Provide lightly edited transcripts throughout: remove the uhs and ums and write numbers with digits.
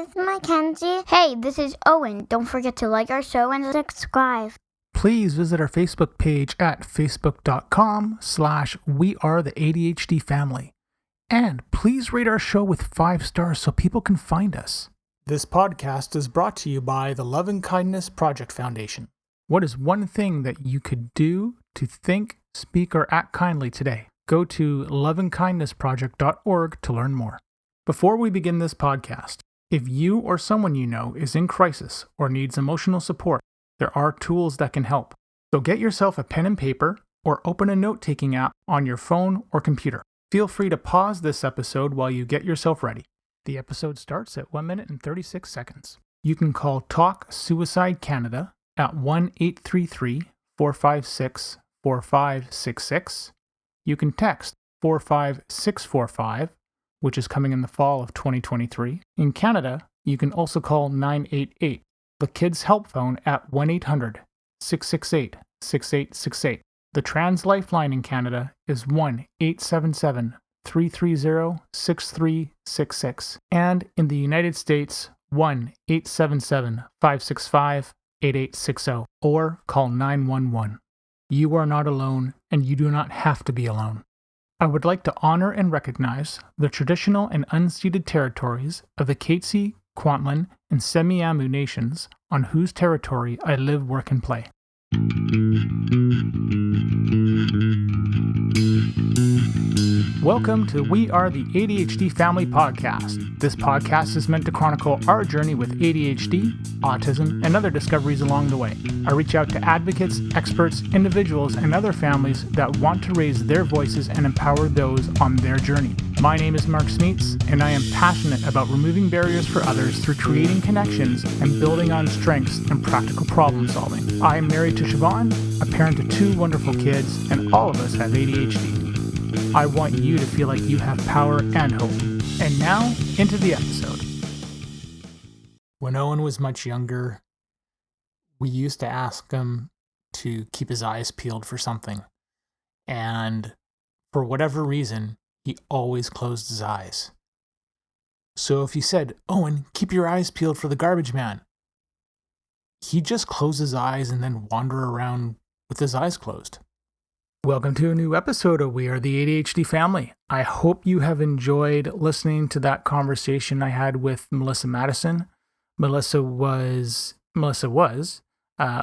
this is Mackenzie. Hey, this is Owen. Don't forget to like our show and subscribe. Please visit our Facebook page at facebook.com/wearetheADHD And please rate our show with 5 stars so people can find us. This podcast is brought to you by the Love and Kindness Project Foundation. What is one thing that you could do to think, speak, or act kindly today? Go to loveandkindnessproject.org to learn more. Before we begin this podcast, if you or someone you know is in crisis or needs emotional support, there are tools that can help. So get yourself a pen and paper or open a note-taking app on your phone or computer. Feel free to pause this episode while you get yourself ready. The episode starts at 1 minute and 36 seconds. You can call Talk Suicide Canada at 1-833-456-4566. You can text 45645, which is coming in the fall of 2023. In Canada, you can also call 988, the Kids Help Phone at 1-800-668-6868. The Trans Lifeline in Canada is 1-877-330-6366. And in the United States, 1-877-565-8860, or call 911. You are not alone, and you do not have to be alone. I would like to honor and recognize the traditional and unceded territories of the Katzie, Kwantlen, and Semiahmoo nations on whose territory I live, work, and play. Welcome to We Are the ADHD Family Podcast. This podcast is meant to chronicle our journey with ADHD, autism, and other discoveries along the way. I reach out to advocates, experts, individuals, and other families that want to raise their voices and empower those on their journey. My name is Mark Smeets, and I am passionate about removing barriers for others through creating connections and building on strengths and practical problem solving. I am married to Siobhan, a parent to 2 wonderful kids, and all of us have ADHD. I want you to feel like you have power and hope. And now, into the episode. When Owen was much younger, we used to ask him to keep his eyes peeled for something. And for whatever reason, he always closed his eyes. So if you said, "Owen, keep your eyes peeled for the garbage man," he'd just close his eyes and then wander around with his eyes closed. Welcome to a new episode of We Are the ADHD Family. I hope you have enjoyed listening to that conversation I had with Melissa Madison. Melissa was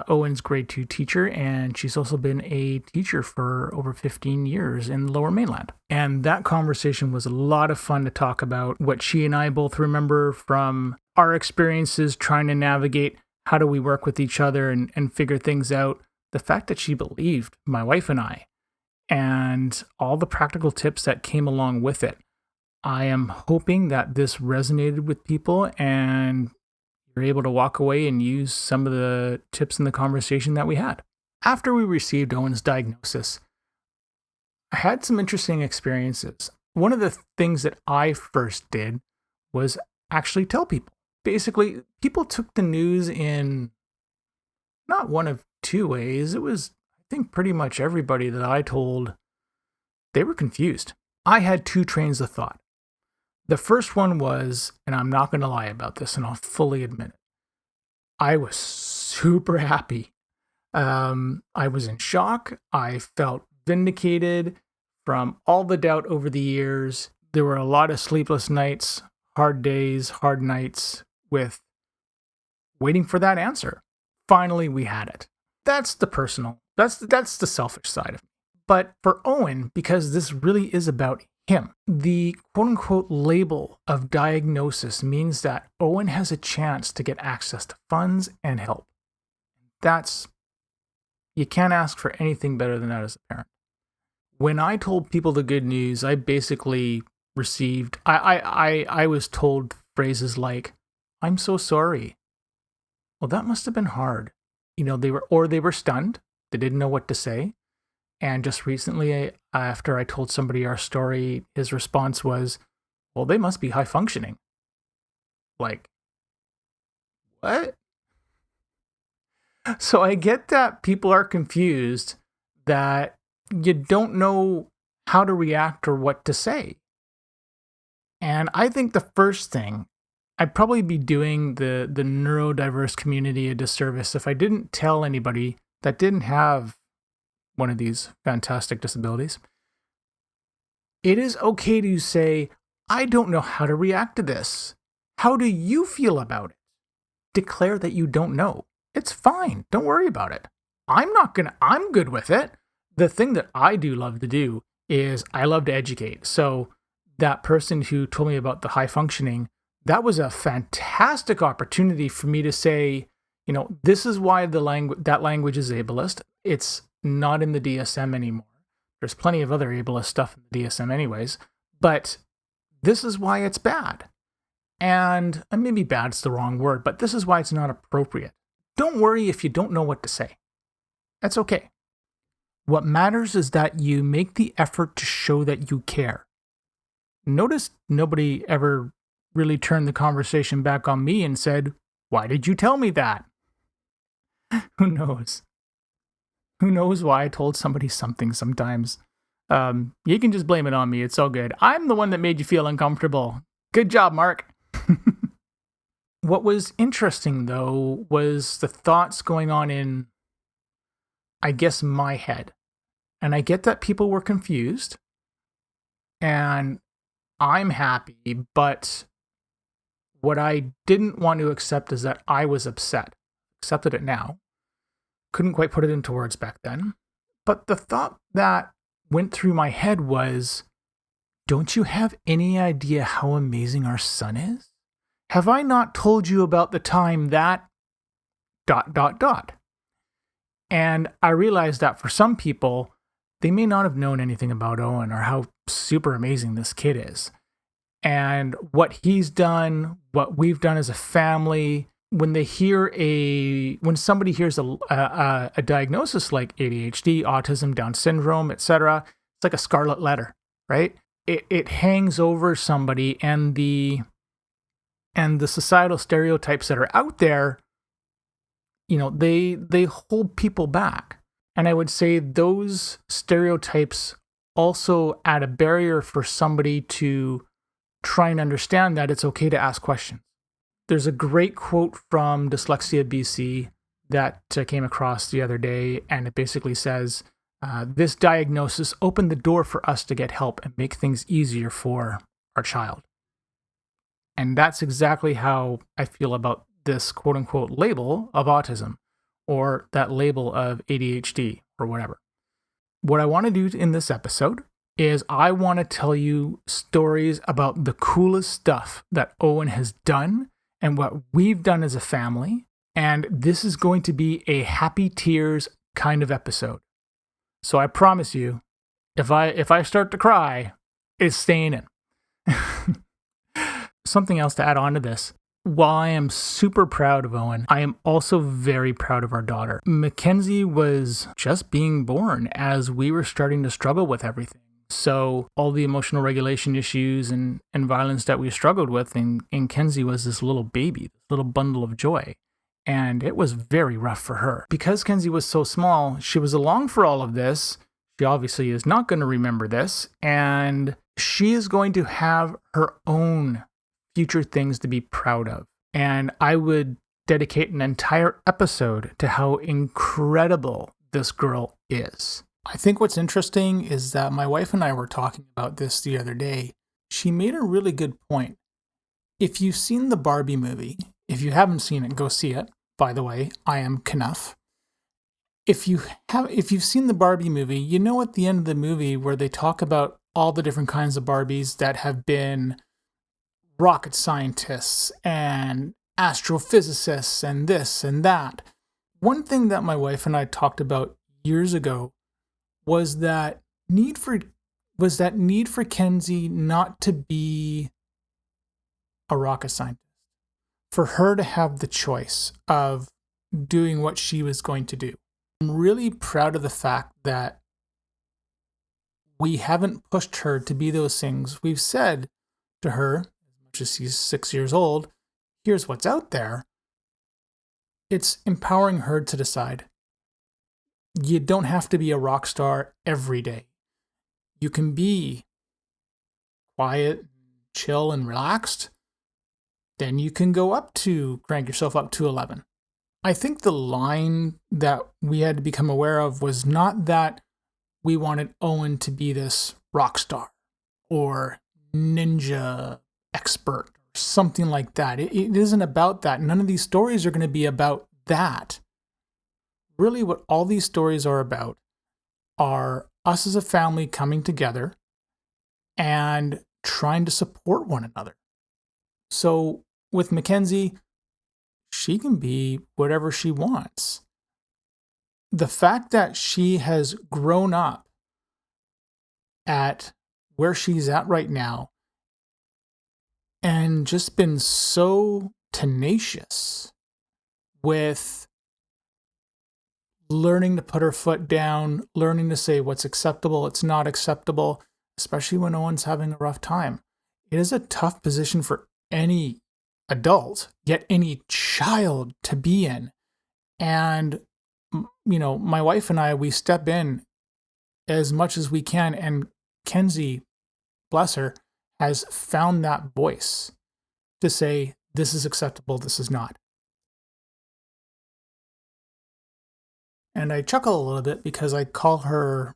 Owen's grade 2 teacher, and she's also been a teacher for over 15 years in the Lower Mainland. And that conversation was a lot of fun to talk about what she and I both remember from our experiences trying to navigate how do we work with each other and figure things out. The fact that she believed my wife and I, and all the practical tips that came along with it. I am hoping that this resonated with people and you're able to walk away and use some of the tips in the conversation that we had. After we received Owen's diagnosis, I had some interesting experiences. One of the things that I first did was actually tell people. Basically, people took the news in not one of 2 ways. It was, I think, pretty much everybody that I told, they were confused. I had 2 trains of thought. The first one was, and I'm not going to lie about this, and I'll fully admit it, I was super happy. I was in shock. I felt vindicated from all the doubt over the years. There were a lot of sleepless nights, hard days, hard nights with waiting for that answer. Finally, we had it. That's the personal, that's the selfish side of it. But for Owen, because this really is about him, the quote-unquote label of diagnosis means that Owen has a chance to get access to funds and help. You can't ask for anything better than that as a parent. When I told people the good news, I basically received, I was told phrases like, "I'm so sorry." Well, that must have been hard. They were stunned. They didn't know what to say. And just recently, after I told somebody our story, his response was, "Well, they must be high functioning." Like, what? So I get that people are confused, that you don't know how to react or what to say. And I think the first thing I'd probably be doing the neurodiverse community a disservice if I didn't tell anybody that didn't have one of these fantastic disabilities. It is okay to say, I don't know how to react to this. How do you feel about it? Declare that you don't know. It's fine. Don't worry about it. I'm good with it. The thing that I do love to do is I love to educate. So that person who told me about the high functioning, that was a fantastic opportunity for me to say, this is why that language is ableist. It's not in the DSM anymore. There's plenty of other ableist stuff in the DSM anyways, but this is why it's bad. And maybe bad's the wrong word, but this is why it's not appropriate. Don't worry if you don't know what to say. That's okay. What matters is that you make the effort to show that you care. Notice nobody ever really turned the conversation back on me and said, why did you tell me that? Who knows? Who knows why I told somebody something sometimes? You can just blame it on me. It's all good. I'm the one that made you feel uncomfortable. Good job, Mark. What was interesting, though, was the thoughts going on in, I guess, my head. And I get that people were confused. And I'm happy, but what I didn't want to accept is that I was upset. Accepted it now. Couldn't quite put it into words back then. But the thought that went through my head was, don't you have any idea how amazing our son is? Have I not told you about the time that ... And I realized that for some people, they may not have known anything about Owen or how super amazing this kid is. And what he's done, what we've done as a family, when somebody hears a diagnosis like ADHD, autism, Down syndrome, etc., it's like a scarlet letter, right? It hangs over somebody, and the societal stereotypes that are out there, they hold people back. And I would say those stereotypes also add a barrier for somebody to try and understand that it's okay to ask questions. There's a great quote from Dyslexia BC that came across the other day, and it basically says, this diagnosis opened the door for us to get help and make things easier for our child. And that's exactly how I feel about this quote-unquote label of autism, or that label of ADHD, or whatever. What I want to do in this episode is I want to tell you stories about the coolest stuff that Owen has done and what we've done as a family. And this is going to be a happy tears kind of episode. So I promise you, if I start to cry, it's staying in. Something else to add on to this. While I am super proud of Owen, I am also very proud of our daughter. Mackenzie was just being born as we were starting to struggle with everything. So all the emotional regulation issues and violence that we struggled with, and Kenzie was this little baby, this little bundle of joy. And it was very rough for her. Because Kenzie was so small, she was along for all of this. She obviously is not going to remember this. And she is going to have her own future things to be proud of. And I would dedicate an entire episode to how incredible this girl is. I think what's interesting is that my wife and I were talking about this the other day. She made a really good point. If you've seen the Barbie movie, if you haven't seen it, go see it. By the way, I am Knuff. If you've seen the Barbie movie, you know at the end of the movie where they talk about all the different kinds of Barbies that have been rocket scientists and astrophysicists and this and that. One thing that my wife and I talked about years ago was that need for Kenzie not to be a rocket scientist, for her to have the choice of doing what she was going to do. I'm really proud of the fact that we haven't pushed her to be those things. We've said to her, as much as she's 6 years old, here's what's out there. It's empowering her to decide. You don't have to be a rock star every day. You can be quiet, chill, and relaxed, then you can go up to crank yourself up to 11. I think the line that we had to become aware of was not that we wanted Owen to be this rock star or ninja expert or something like that. It isn't about that. None of these stories are going to be about that. Really, what all these stories are about are us as a family coming together and trying to support one another. So with Mackenzie, she can be whatever she wants. The fact that she has grown up at where she's at right now and just been so tenacious with learning to put her foot down, learning to say what's acceptable, it's not acceptable, especially when Owen's having a rough time. It is a tough position for any adult, yet any child to be in. And, my wife and I, we step in as much as we can. And Kenzie, bless her, has found that voice to say, this is acceptable, this is not. And I chuckle a little bit because I call her,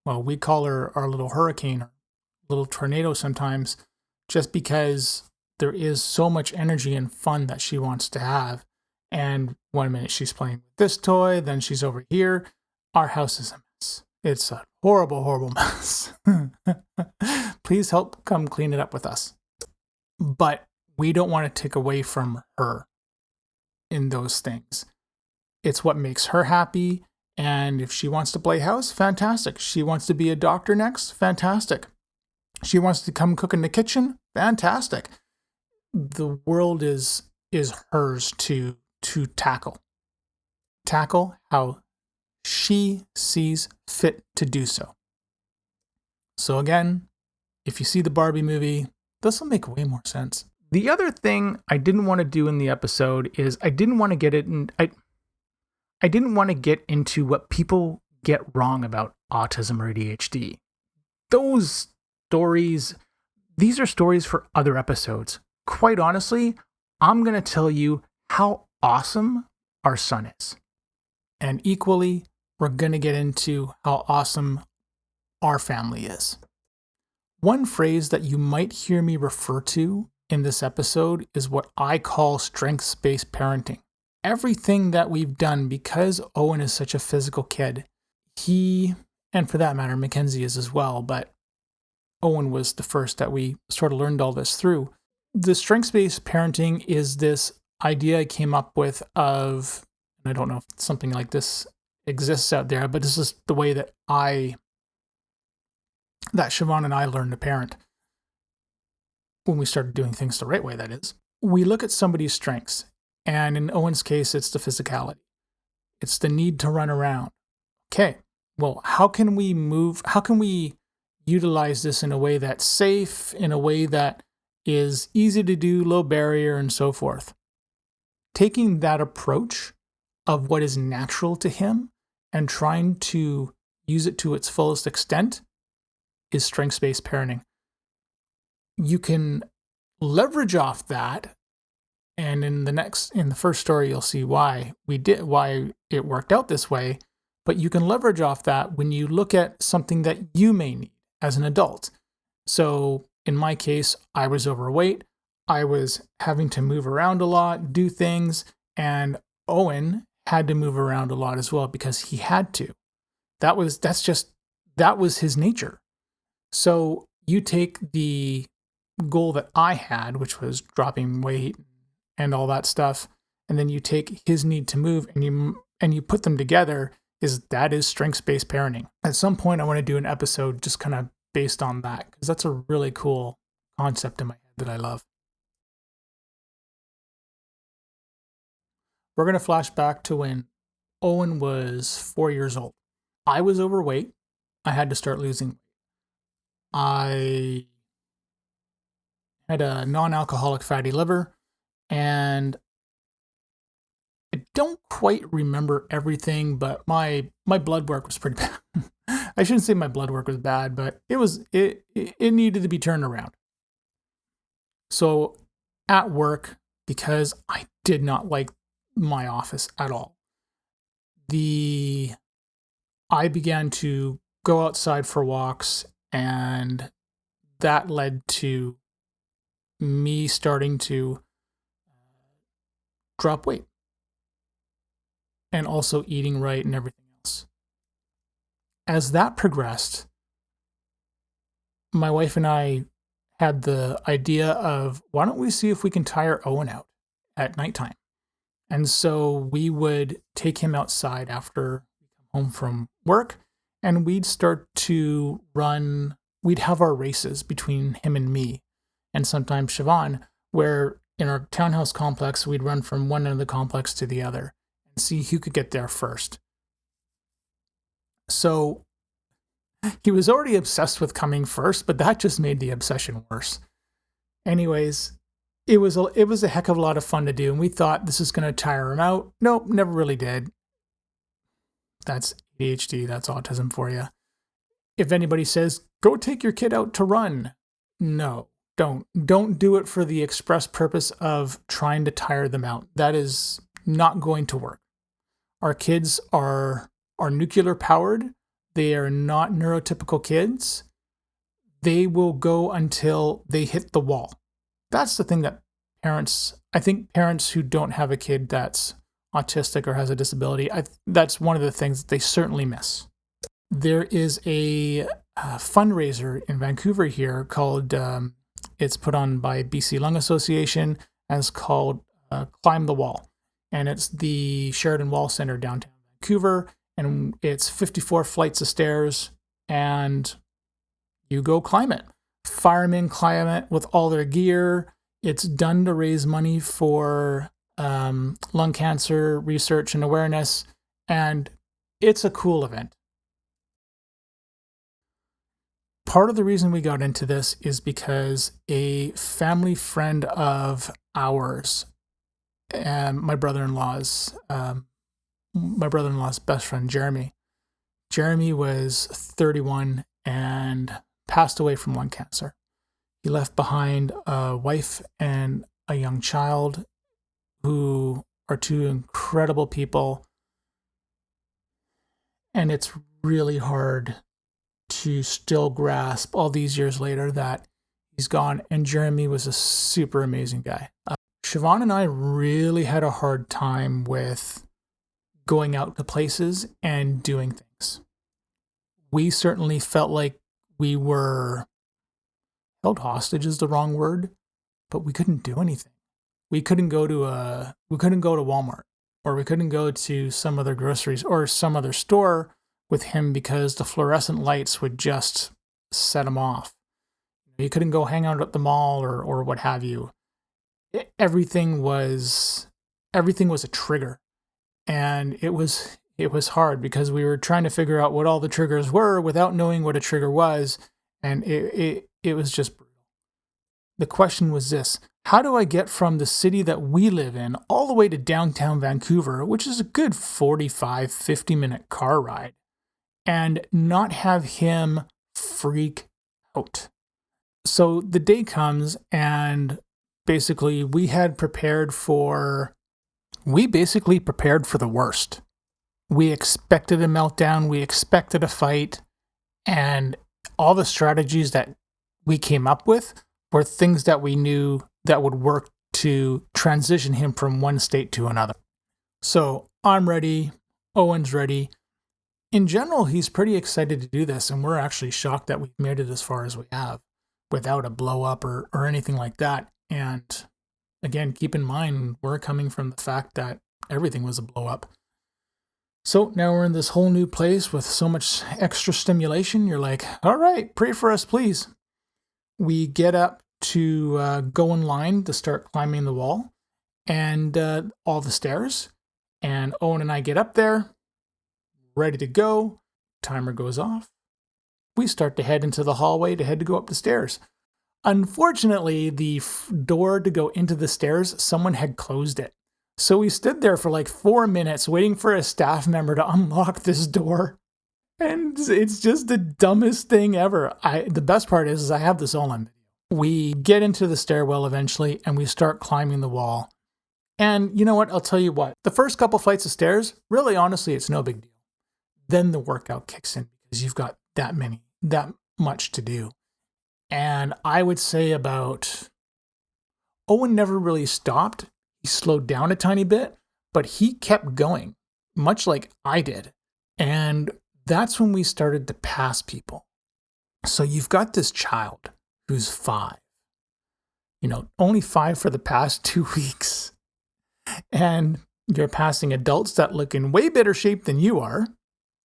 we call her our little hurricane or little tornado sometimes, just because there is so much energy and fun that she wants to have. And one minute she's playing with this toy, then she's over here. Our house is a mess. It's a horrible, horrible mess. Please help come clean it up with us. But we don't want to take away from her in those things. It's what makes her happy. And if she wants to play house, fantastic. She wants to be a doctor next, fantastic. She wants to come cook in the kitchen, fantastic. The world is hers to tackle. Tackle how she sees fit to do so. So again, if you see the Barbie movie, this will make way more sense. The other thing I didn't want to do in the episode is I didn't want to get into what people get wrong about autism or ADHD. Those stories, these are stories for other episodes. Quite honestly, I'm going to tell you how awesome our son is. And equally, we're going to get into how awesome our family is. One phrase that you might hear me refer to in this episode is what I call strengths-based parenting. Everything that we've done, because Owen is such a physical kid, he, and for that matter, Mackenzie is as well, but Owen was the first that we sort of learned all this through. The strengths-based parenting is this idea I came up with of, and I don't know if something like this exists out there, but this is the way that Siobhan and I learned to parent. When we started doing things the right way, that is. We look at somebody's strengths, and in Owen's case, it's the physicality. It's the need to run around. Okay, well, how can we utilize this in a way that's safe, in a way that is easy to do, low barrier, and so forth? Taking that approach of what is natural to him and trying to use it to its fullest extent is strengths-based parenting. You can leverage off that, and in the first story you'll see why it worked out this way, but you can leverage off that when you look at something that you may need as an adult. So in my case, I was overweight, I was having to move around a lot, do things, and Owen had to move around a lot as well because he had to. That was his nature. So you take the goal that I had, which was dropping weight and all that stuff, and then you take his need to move and you put them together, that is strengths-based parenting. At some point I want to do an episode just kind of based on that, because that's a really cool concept in my head that I love. We're going to flash back to when Owen was 4 years old. I was overweight. I had to start losing weight. I had a non-alcoholic fatty liver, and I don't quite remember everything, but my blood work was pretty bad. I shouldn't say my blood work was bad, but it needed to be turned around. So at work, because I did not like my office at all, I began to go outside for walks, and that led to me starting to drop weight and also eating right and everything else. As that progressed, my wife and I had the idea of, why don't we see if we can tire Owen out at nighttime? And so we would take him outside after we come home from work, and we'd start to run. We'd have our races between him and me, and sometimes Siobhan, where in our townhouse complex, we'd run from one end of the complex to the other and see who could get there first. So he was already obsessed with coming first, but that just made the obsession worse. Anyways, it was a heck of a lot of fun to do, and we thought this is going to tire him out. Nope, never really did. That's ADHD, that's autism for you. If anybody says, go take your kid out to run, no, don't. Don't do it for the express purpose of trying to tire them out. That is not going to work. Our kids are nuclear powered. They are not neurotypical kids. They will go until they hit the wall. That's the thing that I think parents who don't have a kid that's autistic or has a disability, that's one of the things that they certainly miss. There is a fundraiser in Vancouver here called, it's put on by BC Lung Association, and it's called Climb the Wall. And it's the Sheridan Wall Center downtown Vancouver, and it's 54 flights of stairs, and you go climb it. Firemen climb it with all their gear. It's done to raise money for lung cancer research and awareness, and it's a cool event. Part of the reason we got into this is because a family friend of ours, and my brother-in-law's best friend, Jeremy. Jeremy was 31 and passed away from lung cancer. He left behind a wife and a young child who are two incredible people. And it's really hard to still grasp all these years later that he's gone. And Jeremy was a super amazing guy. Siobhan and I really had a hard time with going out to places and doing things. We certainly felt like we were held hostage is the wrong word, but we couldn't do anything. We couldn't go to Walmart, or we couldn't go to some other groceries or some other store with him because the fluorescent lights would just set him off. You couldn't go hang out at the mall or what have you. Everything was a trigger, and it was hard because we were trying to figure out what all the triggers were without knowing what a trigger was, and it was just brutal. The question was this: how do I get from the city that we live in all the way to downtown Vancouver, which is a good 45, 50-minute car ride, and not have him freak out? So the day comes, and basically we prepared for the worst. We expected a meltdown, we expected a fight, and all the strategies that we came up with were things that we knew that would work to transition him from one state to another. So I'm ready, Owen's ready. In general, he's pretty excited to do this, and we're actually shocked that we've made it as far as we have without a blow up or anything like that. And again, keep in mind, we're coming from the fact that everything was a blow up. So now we're in this whole new place with so much extra stimulation. You're like, all right, pray for us, please. We get up to go in line to start climbing the wall and all the stairs. And Owen and I get up there, ready to go. Timer goes off. We start to head into the hallway to go up the stairs. Unfortunately, the door to go into the stairs, someone had closed it. So we stood there for like 4 minutes waiting for a staff member to unlock this door. And it's just the dumbest thing ever. The best part is I have this all on video. We get into the stairwell eventually and we start climbing the wall. And you know what? I'll tell you what. The first couple flights of stairs, really honestly, it's no big deal. Then the workout kicks in because you've got that much to do. And I would say Owen never really stopped. He slowed down a tiny bit, but he kept going, much like I did. And that's when we started to pass people. So you've got this child who's 5, only 5 for the past 2 weeks. And you're passing adults that look in way better shape than you are,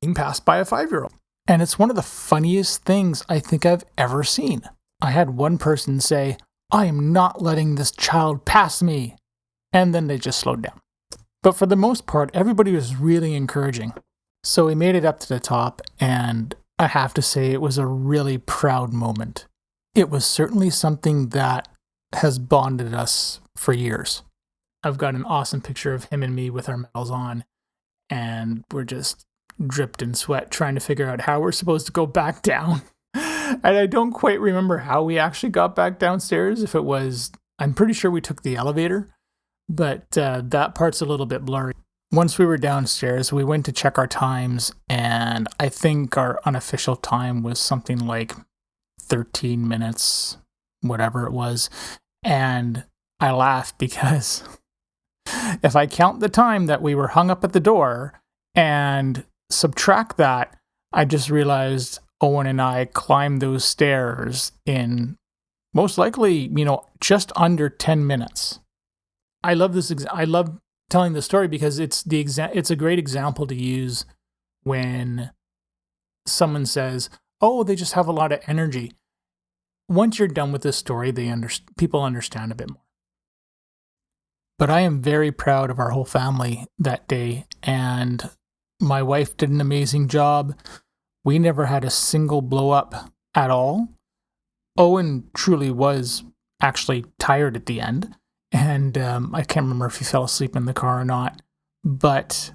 being passed by a 5-year-old. And it's one of the funniest things I think I've ever seen. I had one person say, "I am not letting this child pass me." And then they just slowed down. But for the most part, everybody was really encouraging. So we made it up to the top, and I have to say it was a really proud moment. It was certainly something that has bonded us for years. I've got an awesome picture of him and me with our medals on, and we're just dripped in sweat trying to figure out how we're supposed to go back down. And I don't quite remember how we actually got back downstairs. I'm pretty sure we took the elevator, but that part's a little bit blurry. Once we were downstairs, we went to check our times, and I think our unofficial time was something like 13 minutes, whatever it was. And I laughed because if I count the time that we were hung up at the door and subtract that, I just realized Owen and I climbed those stairs in most likely, just under 10 minutes. I love this. I love telling the story because it's a great example to use when someone says, "Oh, they just have a lot of energy." Once you're done with this story, people understand a bit more. But I am very proud of our whole family that day, and my wife did an amazing job. We never had a single blow up at all. Owen truly was actually tired at the end, and I can't remember if he fell asleep in the car or not, but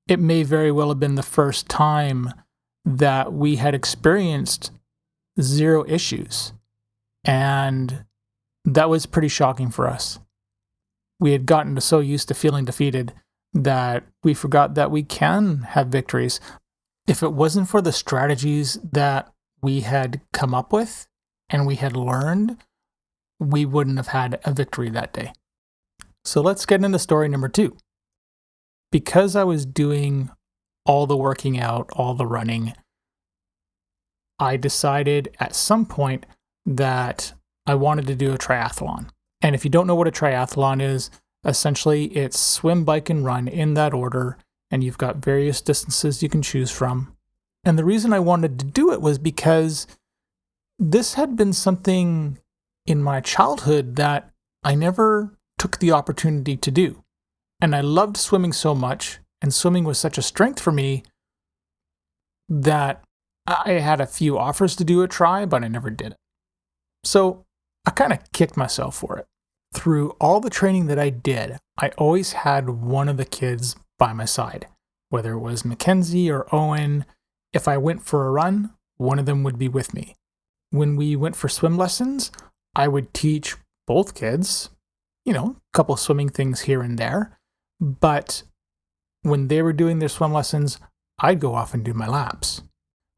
it may very well have been the first time that we had experienced 0 issues, and that was pretty shocking for us. We had gotten so used to feeling defeated that we forgot that we can have victories. If it wasn't for the strategies that we had come up with and we had learned, we wouldn't have had a victory that day. So let's get into story number 2. Because I was doing all the working out, all the running, I decided at some point that I wanted to do a triathlon. And if you don't know what a triathlon is, essentially it's swim, bike, and run in that order, and you've got various distances you can choose from. And the reason I wanted to do it was because this had been something in my childhood that I never took the opportunity to do. And I loved swimming so much, and swimming was such a strength for me that I had a few offers to do a try, but I never did it. So I kind of kicked myself for it. Through all the training that I did, I always had one of the kids by my side, whether it was Mackenzie or Owen. If I went for a run, one of them would be with me. When we went for swim lessons, I would teach both kids, a couple of swimming things here and there. But when they were doing their swim lessons, I'd go off and do my laps.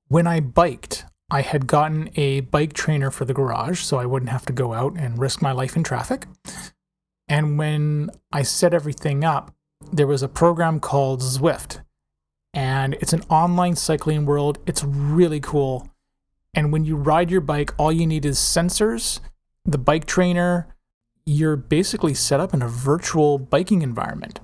When I biked, I had gotten a bike trainer for the garage so I wouldn't have to go out and risk my life in traffic. And when I set everything up, there was a program called Zwift. And it's an online cycling world. It's really cool. And when you ride your bike, all you need is sensors, the bike trainer. You're basically set up in a virtual biking environment.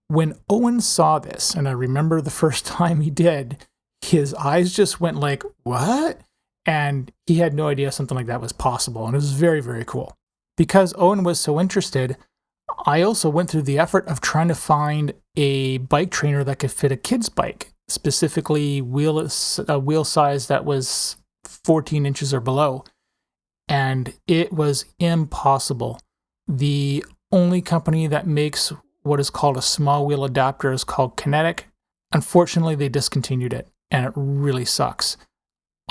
When Owen saw this, and I remember the first time he did, his eyes just went like, "What?" And he had no idea something like that was possible. And it was very, very cool. Because Owen was so interested, I also went through the effort of trying to find a bike trainer that could fit a kid's bike, specifically a wheel size that was 14 inches or below. And it was impossible. The only company that makes what is called a small wheel adapter is called Kinetic. Unfortunately, they discontinued it, and it really sucks.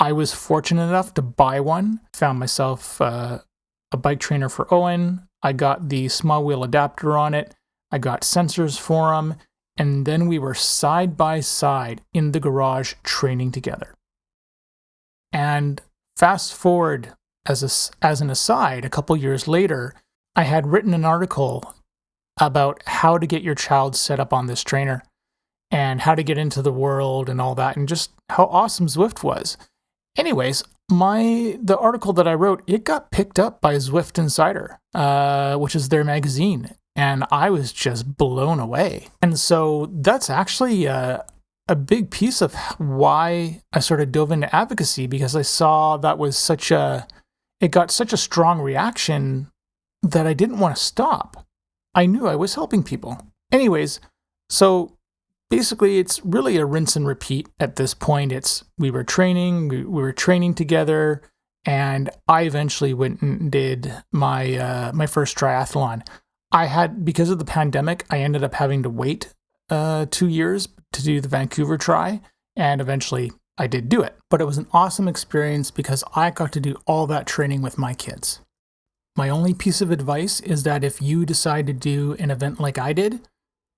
I was fortunate enough to buy one, found myself a bike trainer for Owen. I got the small wheel adapter on it. I got sensors for him. And then we were side by side in the garage training together. And fast forward as an aside, a couple years later, I had written an article about how to get your child set up on this trainer and how to get into the world and all that, and just how awesome Zwift was. Anyways, the article that I wrote, it got picked up by Zwift Insider, which is their magazine, and I was just blown away. And so that's actually a big piece of why I sort of dove into advocacy, because I saw that was it got such a strong reaction that I didn't want to stop. I knew I was helping people. Anyways, so basically, it's really a rinse and repeat at this point. We were training together, and I eventually went and did my first triathlon. Because of the pandemic, I ended up having to wait 2 years to do the Vancouver Tri, and eventually I did do it. But it was an awesome experience because I got to do all that training with my kids. My only piece of advice is that if you decide to do an event like I did,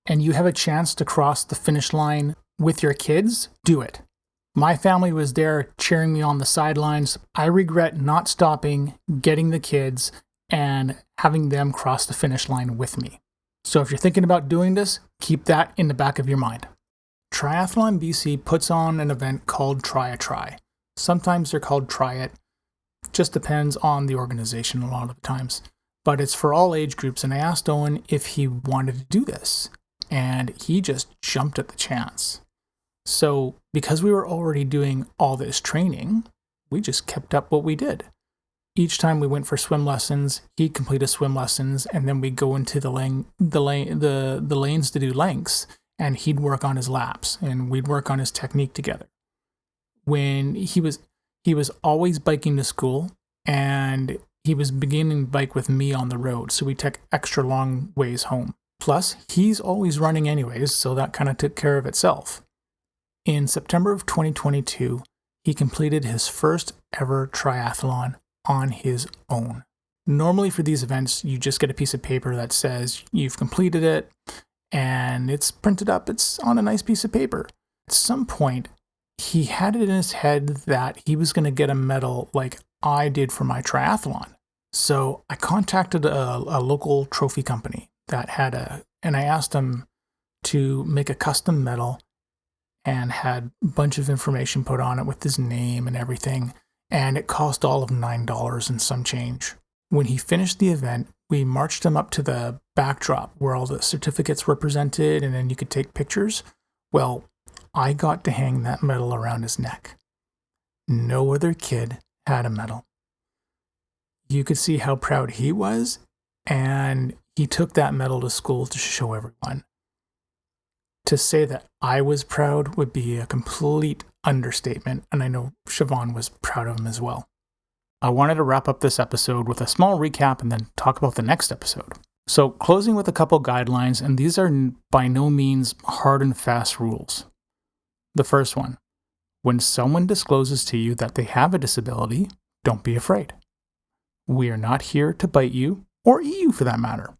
and you have a chance to cross the finish line with your kids, do it. My family was there cheering me on the sidelines. I regret not stopping, getting the kids, and having them cross the finish line with me. So if you're thinking about doing this, keep that in the back of your mind. Triathlon BC puts on an event called Try a Try. Sometimes they're called Try It. Just depends on the organization a lot of the times. But it's for all age groups, and I asked Owen if he wanted to do this. And he just jumped at the chance. So because we were already doing all this training, we just kept up what we did. Each time we went for swim lessons, he'd complete his swim lessons, and then we'd go into the lanes to do lengths, and he'd work on his laps, and we'd work on his technique together. When he was always biking to school, and he was beginning to bike with me on the road, so we took extra long ways home. Plus, he's always running anyways, so that kind of took care of itself. In September of 2022, he completed his first ever triathlon on his own. Normally for these events, you just get a piece of paper that says you've completed it, and it's printed up, it's on a nice piece of paper. At some point, he had it in his head that he was going to get a medal like I did for my triathlon. So I contacted a local trophy company that and I asked them to make a custom medal and had a bunch of information put on it with his name and everything. And it cost all of $9 and some change. When he finished the event, we marched him up to the backdrop where all the certificates were presented and then you could take pictures. Well, I got to hang that medal around his neck. No other kid had a medal. You could see how proud he was, and he took that medal to school to show everyone. To say that I was proud would be a complete understatement, and I know Siobhan was proud of him as well. I wanted to wrap up this episode with a small recap and then talk about the next episode. So, closing with a couple guidelines, and these are by no means hard and fast rules. The first one, when someone discloses to you that they have a disability, don't be afraid. We are not here to bite you, or eat you for that matter.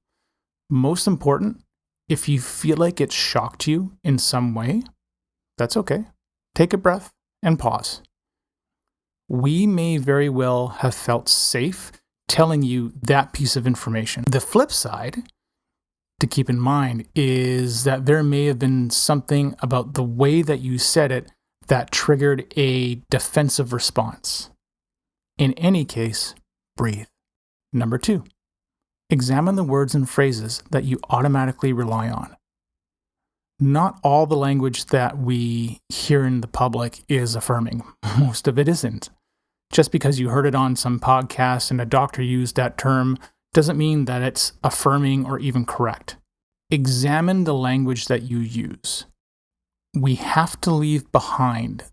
Most important, if you feel like it shocked you in some way, that's okay. Take a breath and pause. We may very well have felt safe telling you that piece of information. The flip side to keep in mind is that there may have been something about the way that you said it that triggered a defensive response. In any case, breathe. Number 2, examine the words and phrases that you automatically rely on. Not all the language that we hear in the public is affirming. Most of it isn't. Just because you heard it on some podcast and a doctor used that term doesn't mean that it's affirming or even correct. Examine the language that you use. We have to leave behind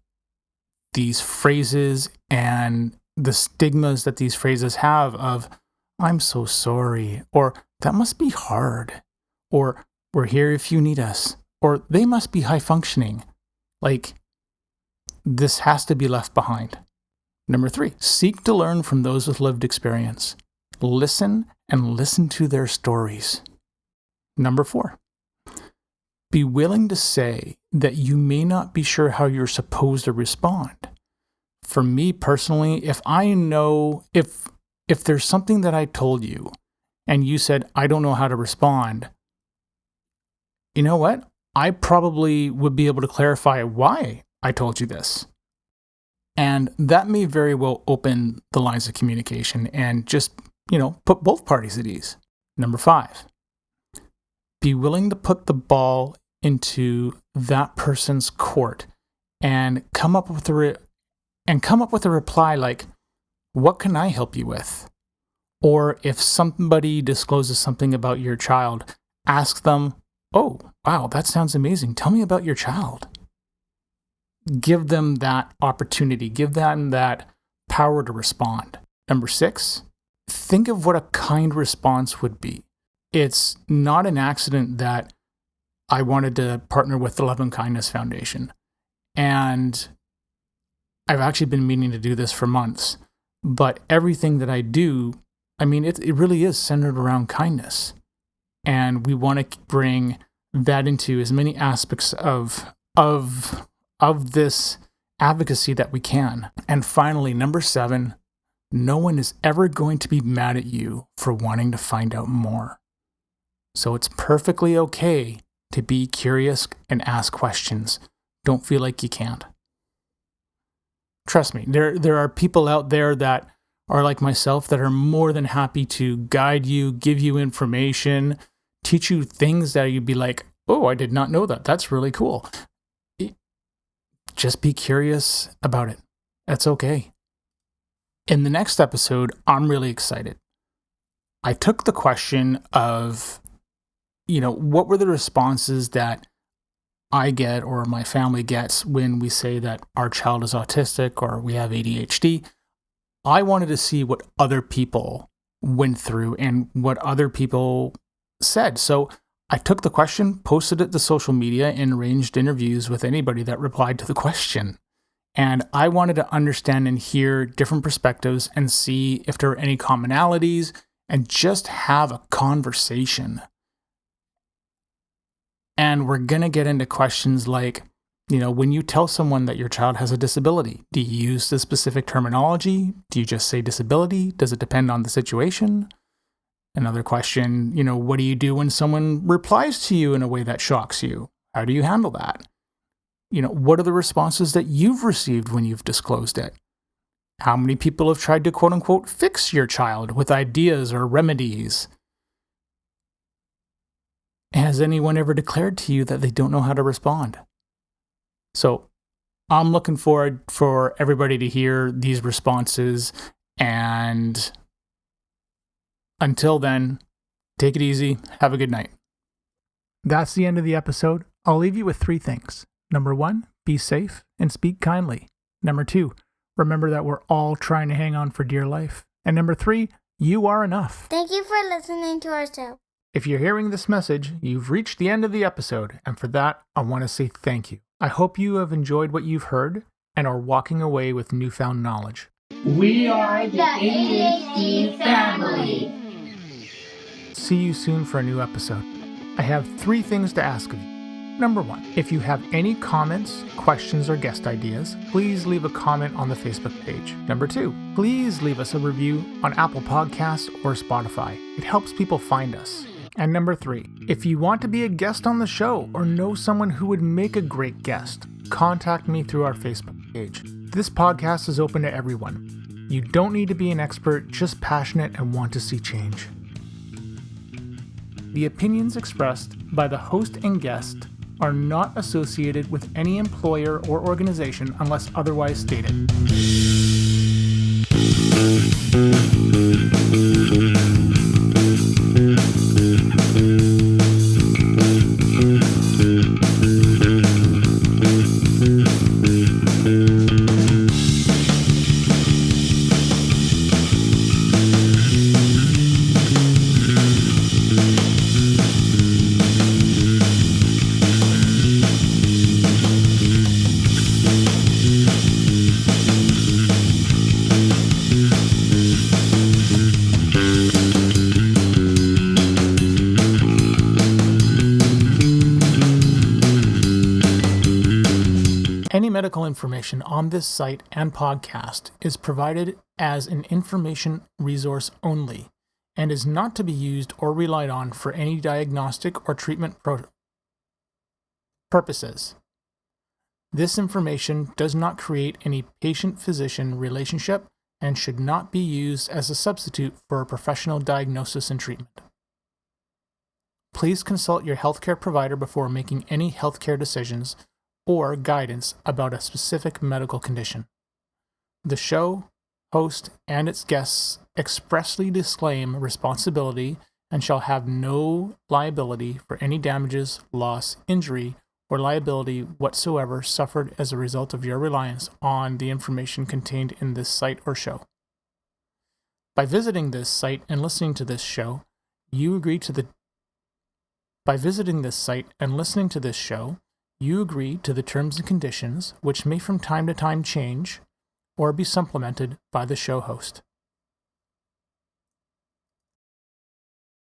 these phrases and the stigmas that these phrases have of, I'm so sorry, or that must be hard, or we're here if you need us, or they must be high functioning. Like, this has to be left behind. Number 3, seek to learn from those with lived experience. Listen and listen to their stories. Number 4, be willing to say that you may not be sure how you're supposed to respond. For me personally, if I know, if there's something that I told you and you said, I don't know how to respond, you know what? I probably would be able to clarify why I told you this. And that may very well open the lines of communication and just, put both parties at ease. Number 5, be willing to put the ball into that person's court and come up with a reply like, what can I help you with? Or if somebody discloses something about your child, ask them, oh, wow, that sounds amazing. Tell me about your child. Give them that opportunity. Give them that power to respond. Number 6, think of what a kind response would be. It's not an accident that I wanted to partner with the Love and Kindness Foundation. And I've actually been meaning to do this for months. But everything that I do, it really is centered around kindness. And we want to bring that into as many aspects of this advocacy that we can. And finally, number 7, no one is ever going to be mad at you for wanting to find out more. So it's perfectly okay to be curious and ask questions. Don't feel like you can't. Trust me, there are people out there that are like myself that are more than happy to guide you, give you information, teach you things that you'd be like, oh, I did not know that. That's really cool. Just be curious about it. That's okay. In the next episode, I'm really excited. I took the question of, what were the responses that I get or my family gets when we say that our child is autistic or we have ADHD. I wanted to see what other people went through and what other people said. So I took the question, posted it to social media, and arranged interviews with anybody that replied to the question. And I wanted to understand and hear different perspectives and see if there are any commonalities and just have a conversation. And we're going to get into questions like, when you tell someone that your child has a disability, do you use the specific terminology? Do you just say disability? Does it depend on the situation? Another question, what do you do when someone replies to you in a way that shocks you? How do you handle that? What are the responses that you've received when you've disclosed it? How many people have tried to quote unquote fix your child with ideas or remedies? Has anyone ever declared to you that they don't know how to respond? So I'm looking forward for everybody to hear these responses. And until then, take it easy. Have a good night. That's the end of the episode. I'll leave you with 3 things. Number 1, be safe and speak kindly. Number 2, remember that we're all trying to hang on for dear life. And number 3, you are enough. Thank you for listening to our show. If you're hearing this message, you've reached the end of the episode, and for that, I want to say thank you. I hope you have enjoyed what you've heard and are walking away with newfound knowledge. We are the ADHD family. See you soon for a new episode. I have 3 things to ask of you. Number 1, if you have any comments, questions, or guest ideas, please leave a comment on the Facebook page. Number 2, please leave us a review on Apple Podcasts or Spotify. It helps people find us. And number 3, if you want to be a guest on the show or know someone who would make a great guest, contact me through our Facebook page. This podcast is open to everyone. You don't need to be an expert, just passionate and want to see change. The opinions expressed by the host and guest are not associated with any employer or organization unless otherwise stated. Any medical information on this site and podcast is provided as an information resource only and is not to be used or relied on for any diagnostic or treatment purposes. This information does not create any patient-physician relationship and should not be used as a substitute for a professional diagnosis and treatment. Please consult your healthcare provider before making any healthcare decisions or guidance about a specific medical condition. The show, host, and its guests expressly disclaim responsibility and shall have no liability for any damages, loss, injury, or liability whatsoever suffered as a result of your reliance on the information contained in this site or show. By visiting this site and listening to this show, you agree to the terms and conditions, which may from time to time change or be supplemented by the show host.